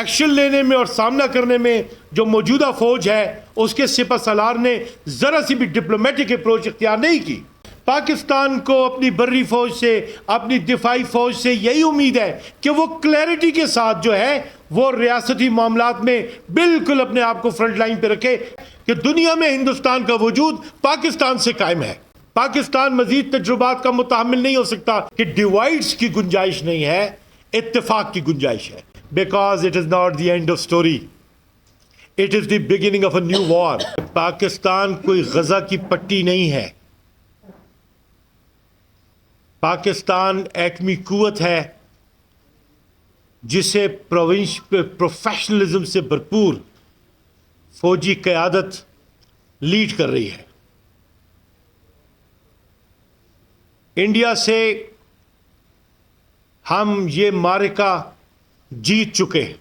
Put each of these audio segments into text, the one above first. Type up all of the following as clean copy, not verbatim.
Action लेने में और सामना करने में जो मौजूदा फौज है उसके सिपह सालार ने जरा सी भी डिप्लोमेटिक अप्रोच इख्तियार नहीं की। पाकिस्तान को अपनी बर्री फौज से, अपनी दिफाई फौज से यही उम्मीद है कि वो क्लैरिटी के साथ जो है वो रियासती मामलात में बिल्कुल अपने आप को फ्रंट लाइन पे रखे कि दुनिया में हिंदुस्तान का वजूद पाकिस्तान से कायम है। पाकिस्तान मजीद तजुर्बात का मुताहमिल नहीं हो सकता कि डिवाइड्स की गुंजाइश नहीं है, इत्तेफाक की गुंजाइश है। Because it is not the end of story, it is the beginning of a new war. Pakistan कोई गजा की पट्टी नहीं है। पाकिस्तान एटमी कुव्वत है जिसे प्रोफेशनलिज्म से भरपूर फौजी क़यादत लीड कर रही है। इंडिया से हम ये मारिका जीत चुके हैं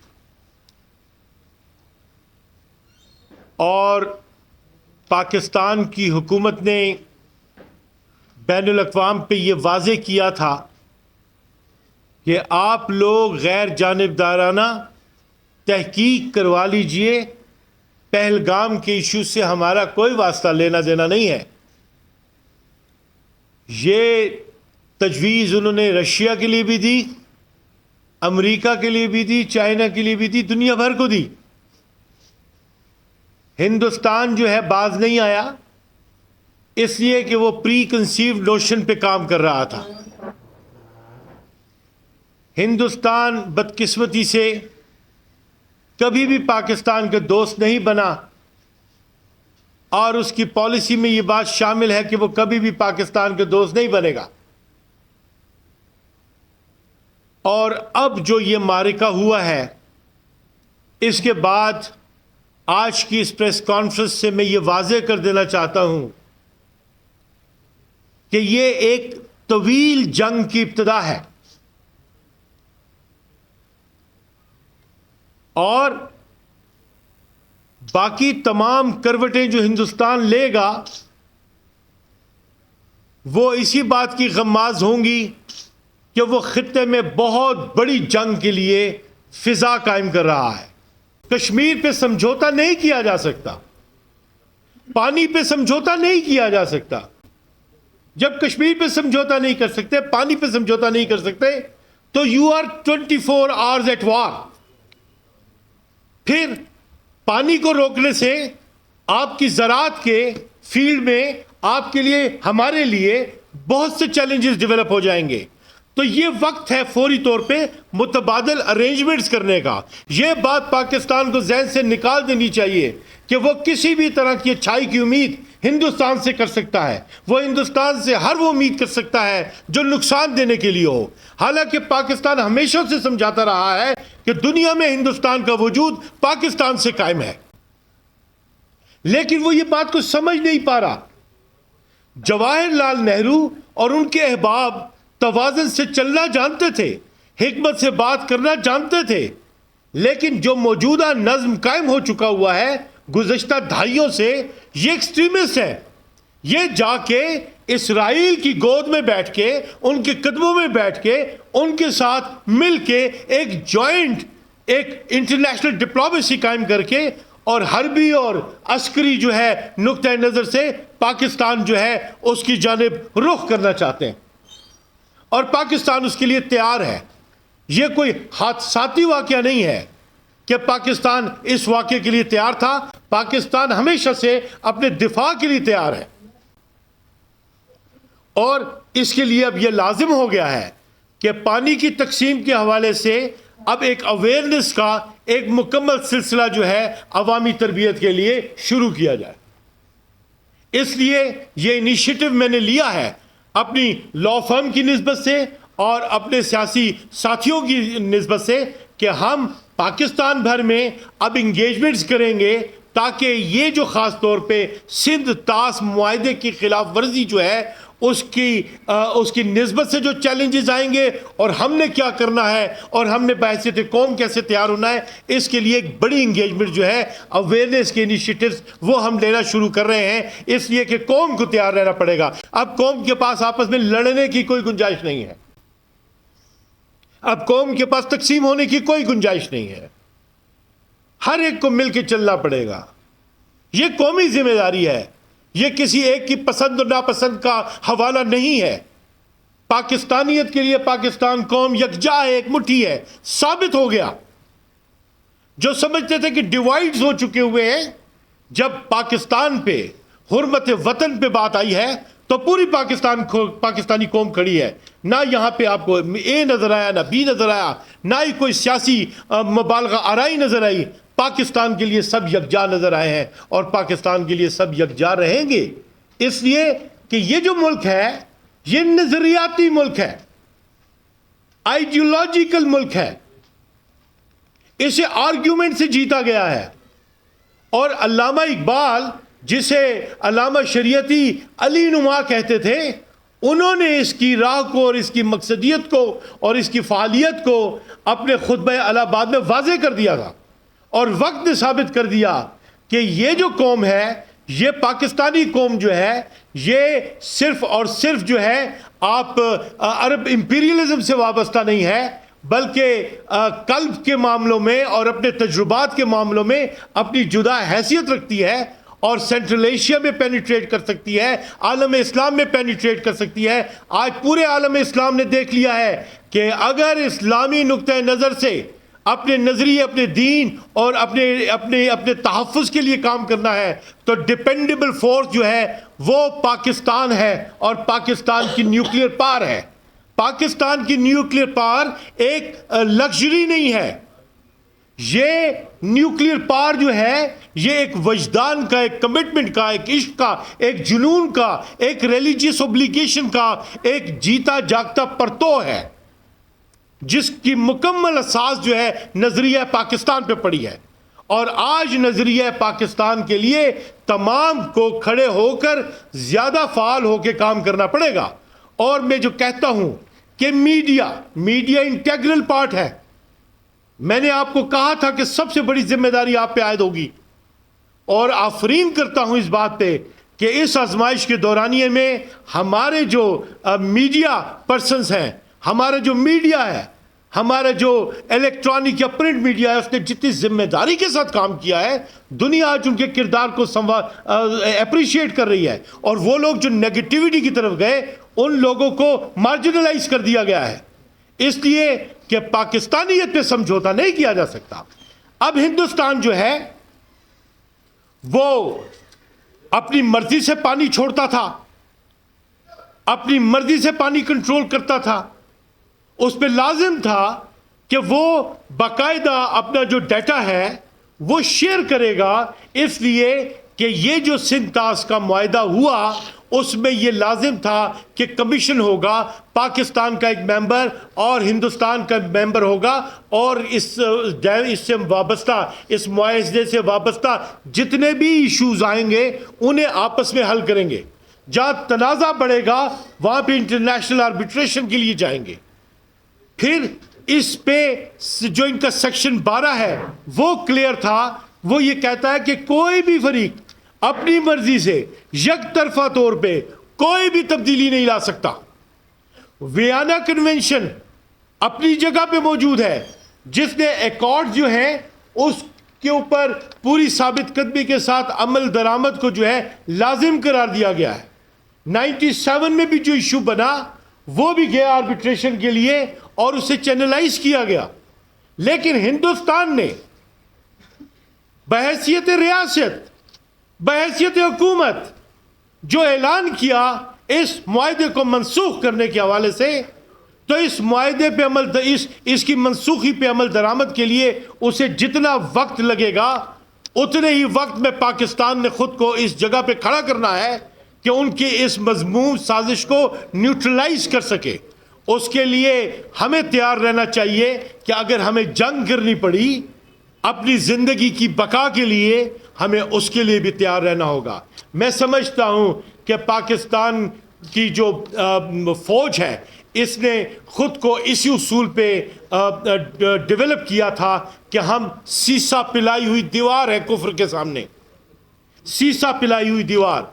और पाकिस्तान की हुकूमत ने बैनुल अक़वाम पे ये वाज़े किया था कि आप लोग गैर जानिबदाराना तहकीक करवा लीजिए, पहलगाम के इशू से हमारा कोई वास्ता लेना देना नहीं है। ये तजवीज़ उन्होंने रशिया के लिए भी दी, अमेरिका के लिए भी दी, चाइना के लिए भी दी, दुनिया भर को दी। हिंदुस्तान जो है बाज नहीं आया, इसलिए कि वो प्री कंसीव्ड नोशन पे काम कर रहा था। हिंदुस्तान बदकिस्मती से कभी भी पाकिस्तान का दोस्त नहीं बना और उसकी पॉलिसी में ये बात शामिल है कि वो कभी भी पाकिस्तान के दोस्त नहीं बनेगा। और अब जो ये मारिका हुआ है, इसके बाद आज की इस प्रेस कॉन्फ्रेंस से मैं ये वाज़ेह कर देना चाहता हूं कि ये एक तवील जंग की इब्तिदा है और बाकी तमाम करवटें जो हिंदुस्तान लेगा वो इसी बात की गम्माज होंगी कि वो खित्ते में बहुत बड़ी जंग के लिए फिजा कायम कर रहा है। कश्मीर पे समझौता नहीं किया जा सकता, पानी पे समझौता नहीं किया जा सकता। जब कश्मीर पे समझौता नहीं कर सकते, पानी पे समझौता नहीं कर सकते, तो you are 24 hours at war. फिर पानी को रोकने से आपकी ज़राअत के फील्ड में आपके लिए, हमारे लिए बहुत से चैलेंजेस डेवलप हो जाएंगे। तो ये वक्त है फौरी तौर पे मुतबादल अरेंजमेंट्स करने का। ये बात पाकिस्तान को ज़हन से निकाल देनी चाहिए कि वो किसी भी तरह की अच्छाई की उम्मीद हिंदुस्तान से कर सकता है। वो हिंदुस्तान से हर वो उम्मीद कर सकता है जो नुकसान देने के लिए हो। हालांकि पाकिस्तान हमेशा से समझाता रहा है कि दुनिया में हिंदुस्तान का वजूद पाकिस्तान से कायम है, लेकिन वो ये बात को समझ नहीं पा रहा। जवाहरलाल नेहरू और उनके अहबाब तवाज़ुन से चलना जानते थे, हिकमत से बात करना जानते थे, लेकिन जो मौजूदा नज़्म कायम हो चुका हुआ है गुज़श्ता दहाइयों से, ये एक्सट्रीमिस्ट है। ये जाके इसराइल की गोद में बैठ के, उनके कदमों में बैठ के, उनके साथ मिल के एक जॉइंट, एक इंटरनेशनल डिप्लोमेसी कायम करके और हरबी और अस्करी जो है नुक्ता नज़र से पाकिस्तान जो है उसकी जानिब रुख करना चाहते हैं और पाकिस्तान उसके लिए तैयार है। यह कोई हादसाती वाक़या नहीं है कि पाकिस्तान इस वाक़े के लिए तैयार था। पाकिस्तान हमेशा से अपने दिफा के लिए तैयार है और इसके लिए अब यह लाजिम हो गया है कि पानी की तकसीम के हवाले से अब एक अवेयरनेस का एक मुकम्मल सिलसिला जो है अवामी तरबियत के लिए शुरू किया जाए। इसलिए यह इनिशिएटिव मैंने लिया है अपनी लॉ फर्म की निस्बत से और अपने सियासी साथियों की निस्बत से कि हम पाकिस्तान भर में अब इंगेजमेंट्स करेंगे ताकि ये जो ख़ास तौर पे सिंध तास मुआहदे की खिलाफ वर्जी जो है उसकी निस्बत से जो चैलेंजेस आएंगे और हमने क्या करना है और हमने बहैसियत कौम कैसे तैयार होना है, इसके लिए एक बड़ी इंगेजमेंट जो है अवेयरनेस के इनिशिएटिव्स वो हम लेना शुरू कर रहे हैं, इसलिए कि कौम को तैयार रहना पड़ेगा। अब कौम के पास आपस में लड़ने की कोई गुंजाइश नहीं है, अब कौम के पास तकसीम होने की कोई गुंजाइश नहीं है। हर एक को मिलकर चलना पड़ेगा। यह कौमी जिम्मेदारी है, यह किसी एक की पसंद और नापसंद का हवाला नहीं है। पाकिस्तानियत के लिए पाकिस्तान कौम यकजा है, एक मुट्ठी है, साबित हो गया। जो समझते थे कि डिवाइड्स हो चुके हुए हैं, जब पाकिस्तान पे हुर्मत वतन पे बात आई है तो पूरी पाकिस्तानी कौम खड़ी है। ना यहाँ पे आपको ए नजर आया, ना बी नजर आया, ना ही कोई सियासी मुबालगा आराई नजर आई। पाकिस्तान के लिए सब यकजा नजर आए हैं और पाकिस्तान के लिए सब यकजा रहेंगे, इसलिए कि ये जो मुल्क है ये नजरियाती मुल्क है, आइडियोलॉजिकल मुल्क है, इसे आर्ग्यूमेंट से जीता गया है। और अल्लामा इकबाल, जिसे अल्लामा शरीयती अली नुमा कहते थे, उन्होंने इसकी राह को और इसकी मकसदियत को और इसकी फ़ालियत को अपने खुतबे अलाहाबाद में वाज़े कर दिया था। और वक्त ने साबित कर दिया कि ये जो कौम है, ये पाकिस्तानी कौम जो है, ये सिर्फ और सिर्फ जो है आप अरब इंपीरियलिज्म से वाबस्ता नहीं है, बल्कि कल्ब के मामलों में और अपने तजुर्बात के मामलों में अपनी जुदा हैसियत रखती है और सेंट्रल एशिया में पेनिट्रेट कर सकती है, आलम इस्लाम में पेनिट्रेट कर सकती है। आज पूरे आलम इस्लाम ने देख लिया है कि अगर इस्लामी नुक्ते नज़र से अपने नजरिए, अपने दीन और अपने अपने अपने तहफ़्फ़ुज़ के लिए काम करना है तो डिपेंडेबल फोर्स जो है वो पाकिस्तान है और पाकिस्तान की न्यूक्लियर पावर है। पाकिस्तान की न्यूक्लियर पावर एक लग्जरी नहीं है, ये न्यूक्लियर पावर जो है ये एक वजदान का, एक कमिटमेंट का, एक इश्क का, एक जुनून का, एक रिलीजियस ऑब्लिगेशन का एक जीता जागता परतो है, जिसकी मुकम्मल असास जो है नजरिया पाकिस्तान पे पड़ी है। और आज नजरिया पाकिस्तान के लिए तमाम को खड़े होकर ज्यादा फाल होकर काम करना पड़ेगा। और मैं जो कहता हूं कि मीडिया इंटेग्रल पार्ट है। मैंने आपको कहा था कि सबसे बड़ी जिम्मेदारी आप पे आयद होगी, और आफरीन करता हूं इस बात पे कि इस आजमाइश के दौरानिए में हमारे जो मीडिया पर्सन्स हैं, हमारा जो मीडिया है, हमारा जो इलेक्ट्रॉनिक या प्रिंट मीडिया है, उसने जितनी जिम्मेदारी के साथ काम किया है, दुनिया आज उनके किरदार को अप्रिशिएट कर रही है। और वो लोग जो नेगेटिविटी की तरफ गए, उन लोगों को मार्जिनलाइज कर दिया गया है, इसलिए कि पाकिस्तानियत पे समझौता नहीं किया जा सकता। अब हिंदुस्तान जो है वो अपनी मर्जी से पानी छोड़ता था, अपनी मर्जी से पानी कंट्रोल करता था, उस पर लाजिम था कि वो बाकायदा अपना जो डाटा है वो शेयर करेगा, इसलिए कि ये जो सिंध तास का मुआहदा हुआ उसमें ये लाजिम था कि कमीशन होगा, पाकिस्तान का एक मेंबर और हिंदुस्तान का मेंबर होगा, और इससे वाबस्ता, इस मुआहदे से वाबस्ता जितने भी इशूज़ आएंगे उन्हें आपस में हल करेंगे। जहाँ तनाज़ा बढ़ेगा वहाँ पे इंटरनेशनल आर्बिट्रेशन के लिए जाएंगे। फिर इस पे जो इनका सेक्शन 12 है वो क्लियर था, वो ये कहता है कि कोई भी फरीक अपनी मर्जी से यकतरफा तौर पे कोई भी तब्दीली नहीं ला सकता। वियना कन्वेंशन अपनी जगह पे मौजूद है, जिसने एकॉर्ड जो है उसके ऊपर पूरी साबित कदमी के साथ अमल दरामद को जो है लाजिम करार दिया गया है। 97 में भी जो इशू बना वो भी गया आर्बिट्रेशन के लिए और उसे चैनलाइज किया गया, लेकिन हिंदुस्तान ने बहैसियत रियासत, बहैसियत हुकूमत जो ऐलान किया इस मुआहदे को मनसूख करने के हवाले से, तो इस मुआहदे पे अमल, इसकी मनसूखी पे अमल दरामद के लिए उसे जितना वक्त लगेगा उतने ही वक्त में पाकिस्तान ने खुद को इस जगह पे खड़ा करना है कि उनकी इस मजमूम साजिश को न्यूट्रलाइज कर सके। उसके लिए हमें तैयार रहना चाहिए कि अगर हमें जंग करनी पड़ी अपनी जिंदगी की बका के लिए, हमें उसके लिए भी तैयार रहना होगा। मैं समझता हूं कि पाकिस्तान की जो फौज है इसने खुद को इसी उसूल पे डेवलप किया था कि हम सीसा पिलाई हुई दीवार है कुफ्र के सामने, सीसा पिलाई हुई दीवार।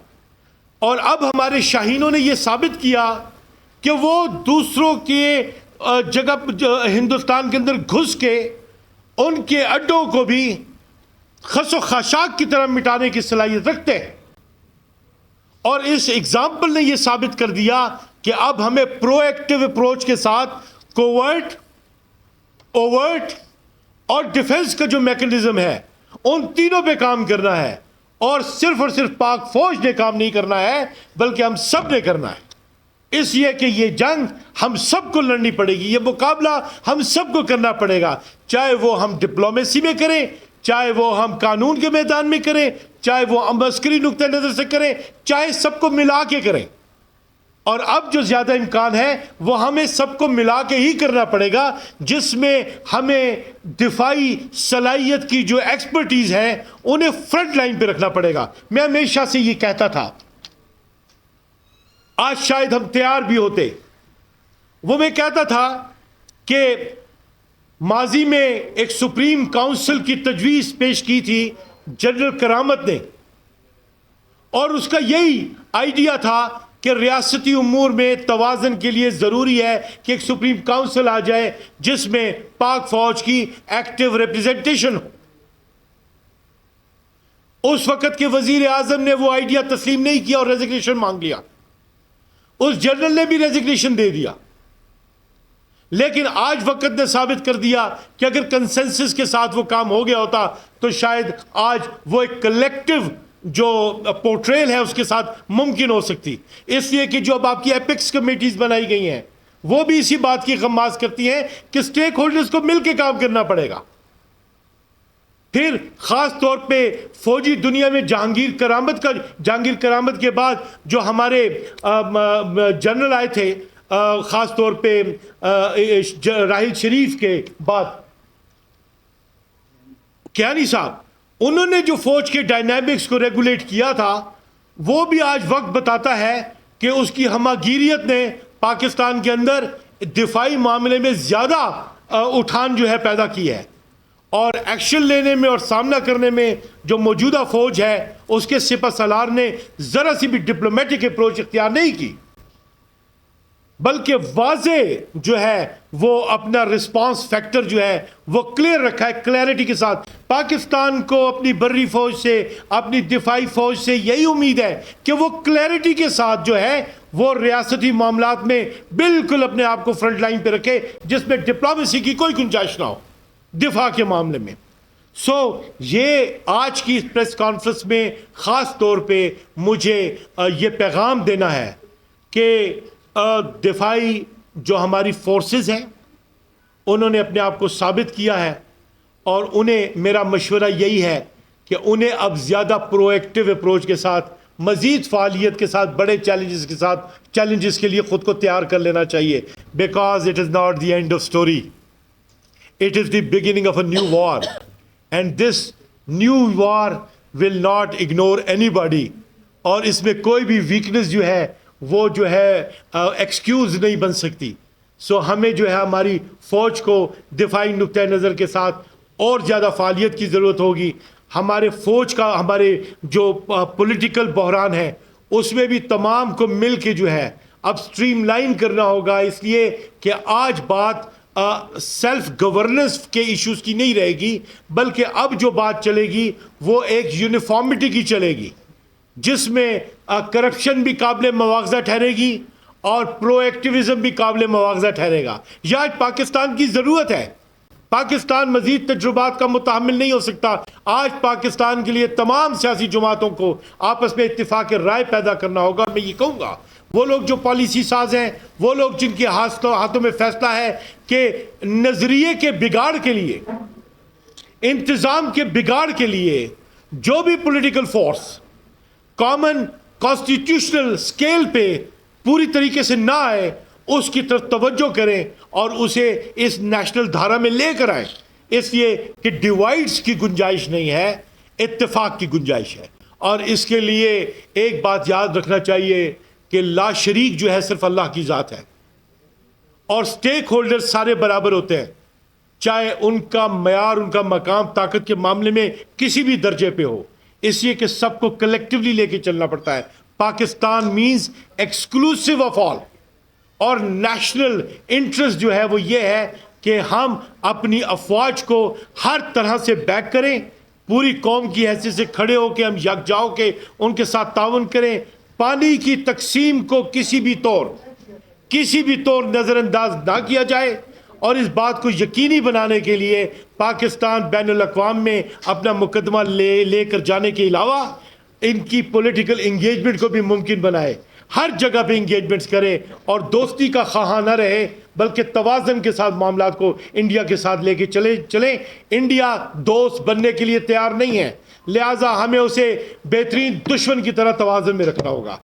और अब हमारे शाहीनों ने यह साबित किया कि वो दूसरों के जगह हिंदुस्तान के अंदर घुस के उनके अड्डों को भी खसो खाशाक की तरह मिटाने की सलाहियत रखते हैं। और इस एग्जाम्पल ने यह साबित कर दिया कि अब हमें प्रोएक्टिव अप्रोच के साथ कोवर्ट, ओवर्ट और डिफेंस का जो मैकेनिज्म है उन तीनों पे काम करना है। और सिर्फ पाक फौज ने काम नहीं करना है, बल्कि हम सब ने करना है। इसलिए कि ये जंग हम सबको लड़नी पड़ेगी, ये मुकाबला हम सबको करना पड़ेगा, चाहे वो हम डिप्लोमेसी में करें, चाहे वो हम कानून के मैदान में करें, चाहे वो अमस्करी नुक्ते नजर से करें, चाहे सबको मिला के करें। और अब जो ज्यादा इम्कान है वो हमें सबको मिला के ही करना पड़ेगा, जिसमें हमें दिफाई सलाहियत की जो एक्सपर्टीज है उन्हें फ्रंट लाइन पे रखना पड़ेगा। मैं हमेशा से ये कहता था, आज शायद हम तैयार भी होते। वो मैं कहता था कि माजी में एक सुप्रीम काउंसिल की तजवीज़ पेश की थी जनरल करामत ने, और उसका यही आइडिया था कि रियासती उमूर में तवाज़न के लिए ज़रूरी है कि एक सुप्रीम काउंसिल आ जाए जिसमें पाक फौज की एक्टिव रिप्रेजेंटेशन हो। उस वक़्त के वज़ीर आज़म ने वो आइडिया तस्लीम नहीं किया और रेजिग्नेशन मांग लिया। उस जनरल ने भी रेजिग्नेशन दे दिया। लेकिन आज वक़्त ने साबित कर दिया कि अगर कंसेंसस के साथ वो काम हो गया होता तो शायद आज वो एक कलेक्टिव जो पोर्ट्रेल है उसके साथ मुमकिन हो सकती। इसलिए कि जो अब आपकी एपिक्स कमेटीज बनाई गई हैं वो भी इसी बात की खमास करती हैं कि स्टेक होल्डर्स को मिलकर काम करना पड़ेगा। फिर खास तौर पे फौजी दुनिया में जहांगीर करामत के बाद जो हमारे जनरल आए थे, खास तौर पे राहिल शरीफ के बाद कियानी साहब, उन्होंने जो फौज के डायनामिक्स को रेगुलेट किया था वो भी आज वक्त बताता है कि उसकी हमागिरियत ने पाकिस्तान के अंदर दिफाई मामले में ज़्यादा उठान जो है पैदा की है। और एक्शन लेने में और सामना करने में जो मौजूदा फौज है उसके सिपह सलार ने ज़रा सी भी डिप्लोमेटिक अप्रोच इख्तियार नहीं की, बल्कि वाजे जो है वो अपना रिस्पांस फैक्टर जो है वो क्लियर रखा है, क्लैरिटी के साथ। पाकिस्तान को अपनी बर्री फौज से, अपनी दिफाई फौज से यही उम्मीद है कि वो क्लैरिटी के साथ जो है वो रियासती मामलात में बिल्कुल अपने आप को फ्रंट लाइन पे रखे, जिसमें डिप्लोमेसी की कोई गुंजाइश ना हो दिफा के मामले में। ये आज की प्रेस कॉन्फ्रेंस में ख़ास तौर पे मुझे ये पैगाम देना है कि दिफाई जो हमारी फोर्सेस हैं उन्होंने अपने आप को साबित किया है, और उन्हें मेरा मशवरा यही है कि उन्हें अब ज़्यादा प्रोएक्टिव अप्रोच के साथ, मज़ीद फ़ालियत के साथ, बड़े चैलेंजेस के साथ, चैलेंजेस के लिए ख़ुद को तैयार कर लेना चाहिए। Because it is not the end of story, it is the beginning of a new war, and this new war will not ignore anybody. और इसमें कोई भी वीकनेस जो है वो जो है एक्सक्यूज़ नहीं बन सकती। सो हमें जो है हमारी फ़ौज को दिफाई नुक्ते नज़र के साथ और ज़्यादा फ़ालियत की ज़रूरत होगी। हमारे फ़ौज का, हमारे जो पॉलिटिकल बहरान है उसमें भी तमाम को मिल के जो है अब स्ट्रीमलाइन करना होगा, इसलिए कि आज बात सेल्फ गवर्नेंस के इश्यूज़ की नहीं रहेगी, बल्कि अब जो बात चलेगी वो एक यूनिफॉर्मिटी की चलेगी, जिसमें करप्शन भी काबिल मुआवजा ठहरेगी और प्रोएक्टिविज्म भी काबिल मुआवजा ठहरेगा। यह आज पाकिस्तान की ज़रूरत है। पाकिस्तान मजीद तजुर्बात का मुतहम्मिल नहीं हो सकता। आज पाकिस्तान के लिए तमाम सियासी जमातों को आपस में इत्तिफाक राय पैदा करना होगा। मैं ये कहूँगा वो लोग जो पॉलिसी साज हैं, वो लोग जिनके हाथों में फैसला है कि नज़रिए के बिगाड़ के लिए, इंतज़ाम के बिगाड़ के लिए जो भी political force common constitutional scale पे पूरी तरीके से ना आए, उसकी तरफ तवज्जो करें और उसे इस नेशनल धारा में लेकर आए, इसलिए कि डिवाइड्स की गुंजाइश नहीं है, इत्तेफाक की गुंजाइश है। और इसके लिए एक बात याद रखना चाहिए कि ला शरीक जो है सिर्फ अल्लाह की ज़ात है, और स्टेक होल्डर सारे बराबर होते हैं, चाहे उनका मयार, उनका मकाम ताकत के मामले में किसी भी दर्जे पे हो, इसलिए कि सबको कलेक्टिवली लेके चलना पड़ता है। Pakistan means exclusive of all, और नेशनल इंटरेस्ट जो है वो ये है कि हम अपनी अफवाज को हर तरह से बैक करें, पूरी कौम की हैसियत से खड़े होकर हम यकजा होकर उनके साथ ताउन करें। पानी की तकसीम को किसी भी तौर नज़रअंदाज ना किया जाए और इस बात को यकीनी बनाने के लिए पाकिस्तान बैनुल अक़वाम में अपना मुकदमा लेकर जाने के अलावा इनकी पॉलिटिकल इंगेजमेंट को भी मुमकिन बनाए, हर जगह पे इंगेजमेंट्स करें और दोस्ती का ख़्वाह न रहे बल्कि तवाज़न के साथ मामलात को इंडिया के साथ लेके चलें। इंडिया दोस्त बनने के लिए तैयार नहीं है, लिहाजा हमें उसे बेहतरीन दुश्मन की तरह तवाज़न में रखना होगा।